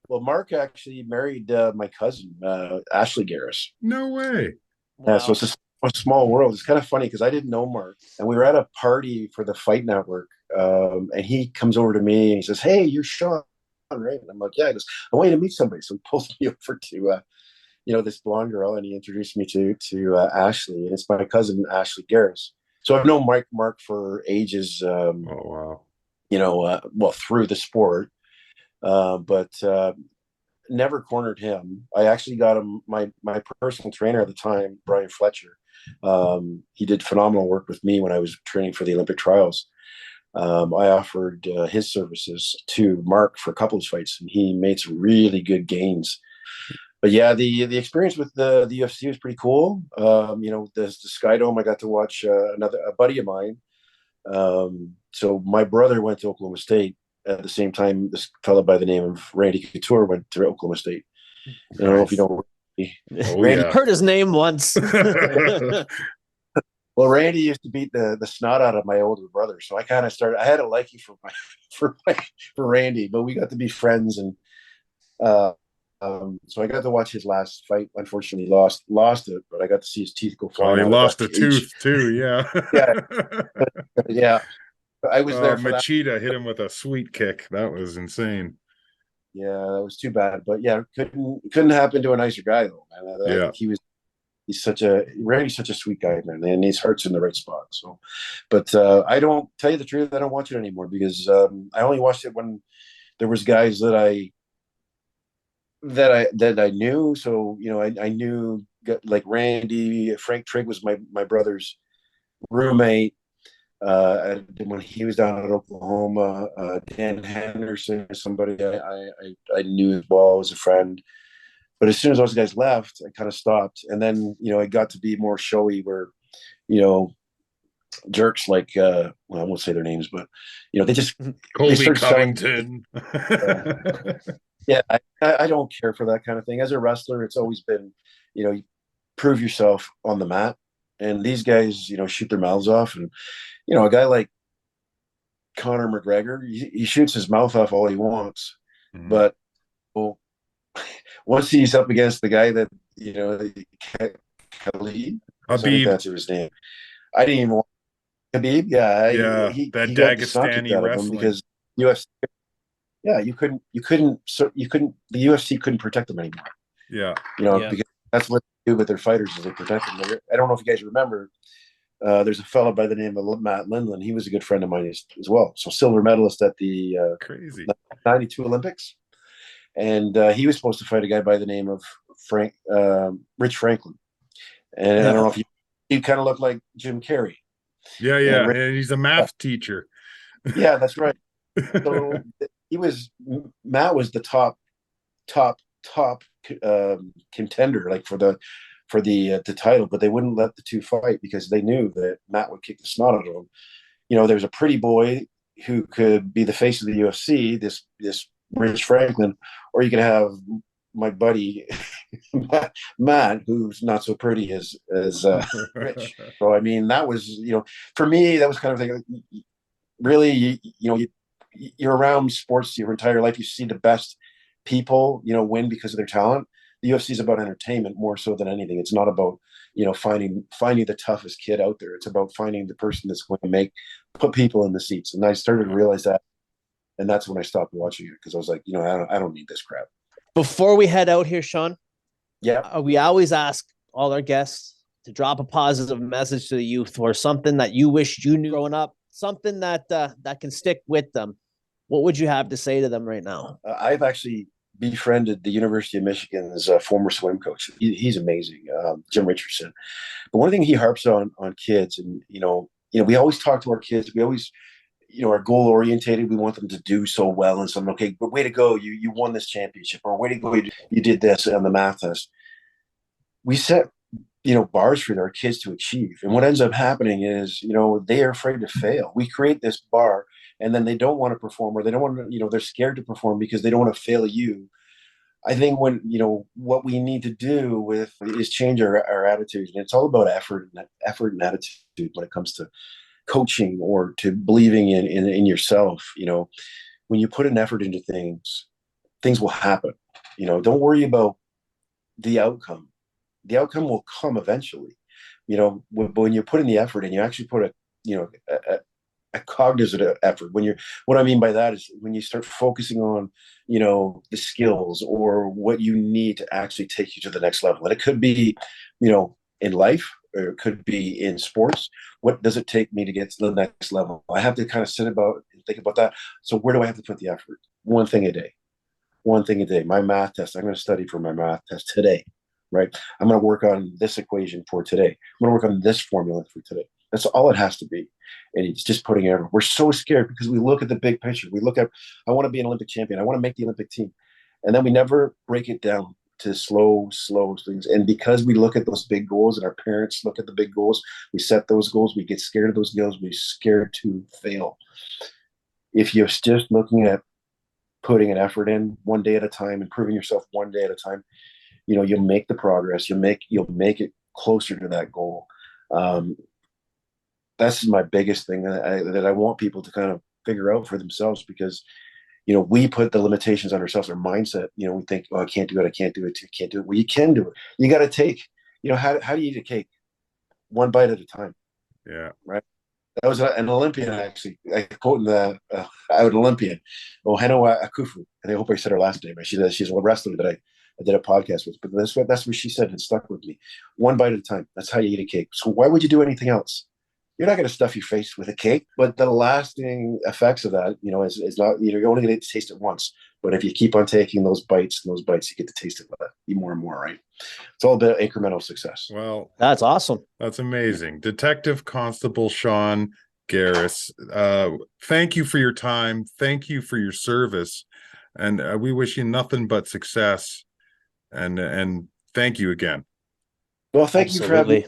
Well, Mark actually married my cousin, Ashley Geris. No way. Wow. Yeah, so it's a small world. It's kind of funny because I didn't know Mark, and we were at a party for the Fight Network, and he comes over to me and he says, "Hey, you're Shawn, right?" And I'm like, "Yeah." He goes, "I want you to meet somebody." So he pulls me over to this blonde girl, and he introduced me to Ashley, and it's my cousin Ashley Geris. So I've known Mark for ages. Oh wow. Through the sport, but never cornered him. I actually got him my personal trainer at the time, Brian Fletcher. He did phenomenal work with me when I was training for the Olympic trials. I offered his services to Mark for a couple of fights, and he made some really good gains. But yeah, the experience with the UFC was pretty cool. The Sky Dome, I got to watch a buddy of mine. So my brother went to Oklahoma State at the same time. This fellow by the name of Randy Couture went to Oklahoma State. Nice. I don't know if you know. Randy, heard his name once. Well, Randy used to beat the snot out of my older brother, so I kind of started. I had a liking for Randy, but we got to be friends, and so I got to watch his last fight. Unfortunately, lost it, but I got to see his teeth go flying. Oh, he lost a tooth too. Yeah. Yeah. I was there. Machida hit him with a sweet kick. That was insane. Yeah, that was too bad. But yeah, couldn't happen to a nicer guy though, man. Yeah. He was Randy's such a sweet guy, man, and his heart's in the right spot. So, but I don't tell you the truth, I don't watch it anymore because I only watched it when there was guys that I knew. So I knew like Randy. Frank Trigg was my brother's roommate when he was down in Oklahoma. Dan Henderson, somebody I knew as well as a friend. But as soon as those guys left, I kind of stopped. And then, it got to be more showy where, jerks like, well, I won't say their names, but, they just, Colby Covington. Yeah, I don't care for that kind of thing. As a wrestler, it's always been, you prove yourself on the mat. And these guys, shoot their mouths off. And, a guy like Conor McGregor, he shoots his mouth off all he wants. Mm-hmm. But, well, once he's up against the guy that Khalid, I think that's his name. I didn't even want Khabib. Yeah, he Dagestani wrestling because UFC. Yeah, you couldn't. The UFC couldn't protect them anymore. Yeah, because that's what they do with their fighters is they protect them. I don't know if you guys remember. There's a fellow by the name of Matt Lindland. He was a good friend of mine as well. So silver medalist at the crazy '92 Olympics. And he was supposed to fight a guy by the name of Rich Franklin. And I don't know if he kind of looked like Jim Carrey. Yeah. And he's a math teacher. Yeah, that's right. So Matt was the top contender, like for the title, but they wouldn't let the two fight because they knew that Matt would kick the snot out of him. There's a pretty boy who could be the face of the UFC, this Rich Franklin, or you could have my buddy Matt, who's not so pretty as Rich. So I mean, that was for me, that was kind of thing. Really, you're around sports your entire life. You see the best people, win because of their talent. The UFC is about entertainment more so than anything. It's not about finding the toughest kid out there. It's about finding the person that's going to put people in the seats. And I started to realize that. And that's when I stopped watching it because I was like, I don't need this crap. Before we head out here, Shawn, yeah, we always ask all our guests to drop a positive message to the youth or something that you wish you knew growing up, something that can stick with them. What would you have to say to them right now? I've actually befriended the University of Michigan's former swim coach. He's amazing, Jim Richardson. But one thing he harps on kids, and we always talk to our kids. We always are goal orientated. We want them to do so well and something. Okay, but way to go. You won this championship, or way to go. You did this on the math test. We set, bars for our kids to achieve. And what ends up happening is, they are afraid to fail. We create this bar and then they don't want to perform, or they don't want to, they're scared to perform because they don't want to fail you. I think when, what we need to do is change our attitudes. And it's all about effort and attitude when it comes to coaching or to believing in yourself. When you put an effort into things will happen. Don't worry about the outcome. The outcome will come eventually. When you put in the effort and you actually put a cognizant effort. What I mean by that is when you start focusing on, the skills or what you need to actually take you to the next level. And it could be, in life, or it could be in sports. What does it take me to get to the next level? I have to kind of sit about and think about that. So where do I have to put the effort? One thing a day. My math test, I'm going to study for my math test today, right? I'm going to work on this equation for today. I'm going to work on this formula for today. That's all it has to be. And it's just putting effort. We're so scared because we look at the big picture. We look at, I want to be an Olympic champion. I want to make the Olympic team. And then we never break it down to slow things. And because we look at those big goals and our parents look at the big goals, we set those goals, we get scared of those goals, we're scared to fail. If you're just looking at putting an effort in one day at a time, improving yourself one day at a time, you'll make the progress, you'll make it closer to that goal. That's my biggest thing that I want people to kind of figure out for themselves, because we put the limitations on ourselves, our mindset. We think, oh, I can't do it. You can't do it. Well, you can do it. You got to take, how do you eat a cake? One bite at a time. Yeah. Right. That was an Olympian, actually. I quoted an Olympian, Oheno Akufu. And I hope I said her last name. She's a wrestler that I did a podcast with. But that's what she said, and it stuck with me. One bite at a time. That's how you eat a cake. So why would you do anything else? You're not going to stuff your face with a cake, but the lasting effects of that, is not. You're only going to taste it once. But if you keep on taking those bites, you get to taste it more and more. Right? It's all about incremental success. Well, That's awesome. That's amazing. Detective Constable Shawn Geris, thank you for your time. Thank you for your service. And we wish you nothing but success. And thank you again. Well, thank you for having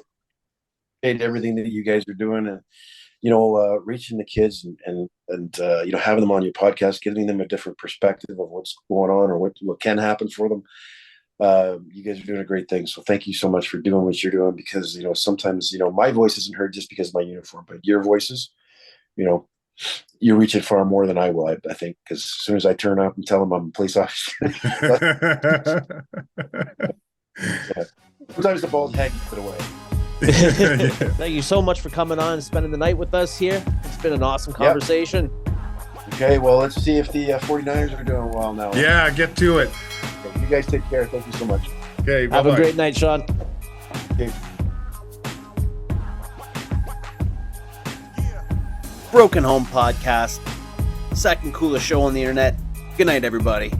everything that you guys are doing, and reaching the kids and having them on your podcast, giving them a different perspective of what's going on or what can happen for them. You guys are doing a great thing. So thank you so much for doing what you're doing, because, sometimes, my voice isn't heard just because of my uniform, but your voices, you reach it far more than I will, I think, because as soon as I turn up and tell them I'm a police officer, yeah. Sometimes the bald head gets it away. Thank you so much for coming on and spending the night with us here. It's been an awesome conversation. Okay, well, let's see if the 49ers are doing well now. Yeah, get to it. Okay, you guys take care. Thank you so much. Okay, Have bye-bye. a great night, Shawn. Okay. Broken Home Podcast, second coolest show on the internet. Good night, everybody.